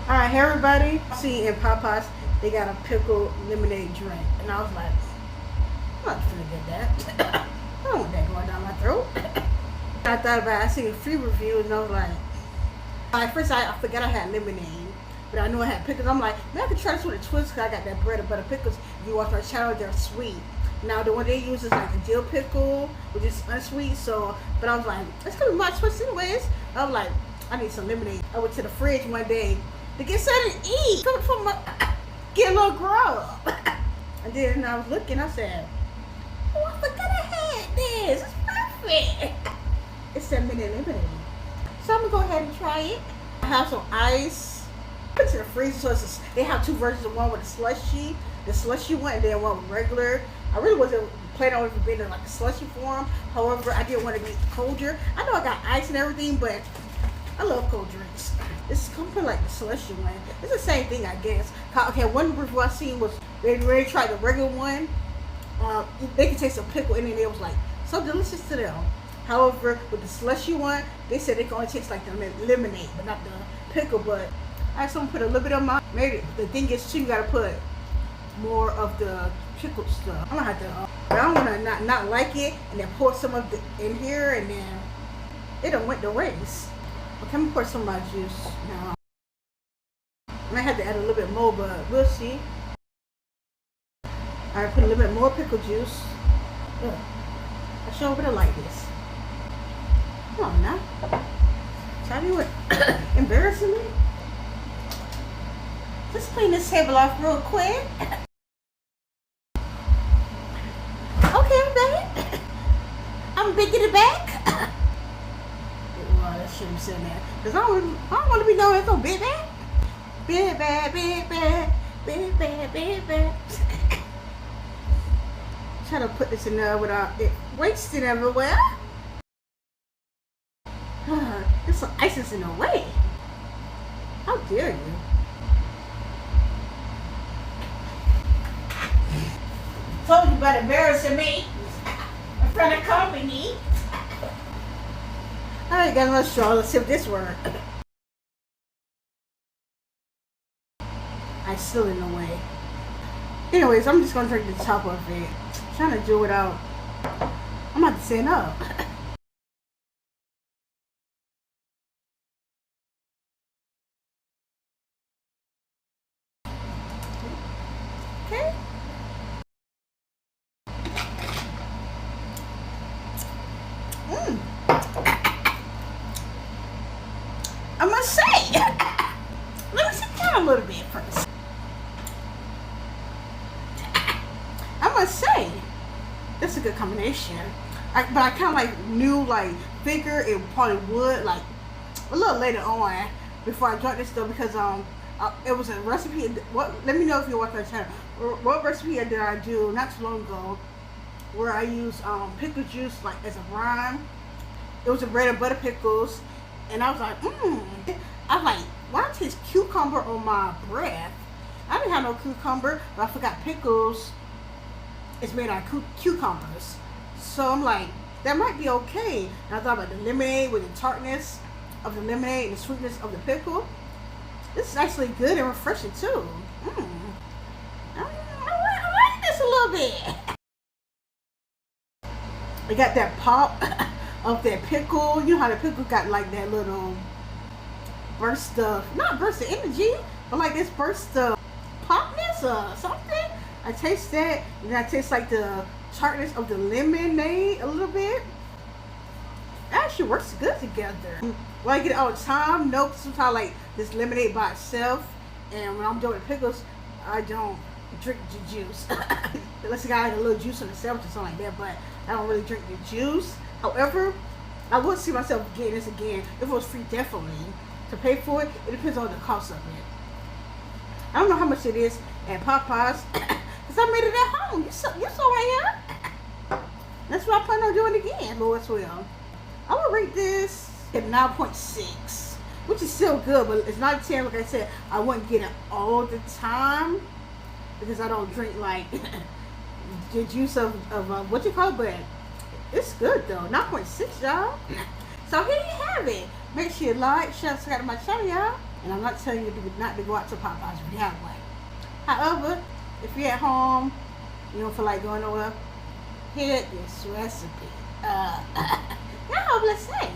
Alright, hey everybody. See, in Popeyes, they got a pickle lemonade drink. And I was like, I'm not finna get that. I don't want that going down my throat. I thought about it. I seen a free review and I was like, at first I forgot I had lemonade. But I knew I had pickles. I'm like, maybe I could try this with a twist because I got that bread and butter pickles. If you watch my channel, they're sweet. Now the one they use is like a dill pickle, which is unsweet. So, but I was like, it's gonna be my twist anyways. I was like, I need some lemonade. I went to the fridge one day to get something to eat. Come from get a little grub. And then I was looking. I said, oh, I forgot I had this. It's perfect. It's 7-minute lemonade. So I'm gonna go ahead and try it. I have some ice. Put it to the freezer. So they have two versions of one with the slushy one, and then one with regular. I really wasn't planning on it being in like a slushy form. However, I didn't want to be colder. I know I got ice and everything, but I love cold drinks. It's completely like the slushy one. It's the same thing, I guess. Okay, one review I seen was they really tried the regular one. They could taste some pickle in it. It was like so delicious to them. However, with the slushy one, they said it can only taste like the lemonade, but not the pickle. But I just want to put a little bit of my. Maybe the thing is too, you gotta put more of the pickle stuff. I'm gonna have to. I don't want to not like it and then pour some of it in here and then it done went to waste. Okay, I'm gonna pour some of my juice now. I might have to add a little bit more, but we'll see. I put a little bit more pickle juice. Ugh. I sure would have liked this. Come on now. Tell you what, embarrassing me. Just clean this table off real quick. Okay, I'm back. I'm big in the back. Well, that shouldn't be sitting there. Because I don't want to be known as no big bad. Big bad, big bad, big bad, big bad. Try to put this in there without it wasting everywhere. There's some ice in the way. How dare you? Told you about embarrassing me in front of company. Alright, got another straw. Let's see if this works. I still in the way. Anyways, I'm just gonna drink the top of it. I'm trying to do it without. I'm about to stand up. Okay. I must say, let me sit down a little bit first. I must say, that's a good combination. But I kind of like knew, like, figure it probably would, like, a little later on before I drank this stuff because it was a recipe. Let me know if you watch my channel. What recipe did I do not too long ago where I used pickle juice like as a brine. It was a bread and butter pickles. And I was like, I was like, why taste cucumber on my breath? I didn't have no cucumber, but I forgot pickles is made out of cucumbers. So I'm like, that might be okay. And I thought about the lemonade with the tartness of the lemonade and the sweetness of the pickle. This is actually good and refreshing too. I like this a little bit. It got that pop of that pickle. You know how the pickle got like that little burst of, not burst of energy, but like this burst of popness or something. I taste that, and then I taste like the tartness of the lemonade a little bit. It actually works good together. Will I get it all the time? Nope. Sometimes like this lemonade by itself, and when I'm doing pickles, I don't drink the juice. Unless I got like a little juice in the sandwich or something like that, but I don't really drink the juice. However, I would see myself getting this again if it was free, definitely. To pay for it, it depends on the cost of it. I don't know how much it is at Popeyes, because I made it at home. You saw right here. That's what I plan on doing again, Lord's will. I would rate this at 9.6, which is still good, but it's not a 10. Like I said, I wouldn't get it all the time because I don't drink like the juice of what you call it, but it's good though. 9.6, y'all. So here you have it. Make sure you like, share, subscribe to my channel, y'all. And I'm not telling you not to go out to Popeyes if you have one. However, if you're at home, you don't feel like going nowhere, hit this recipe. Y'all let's say.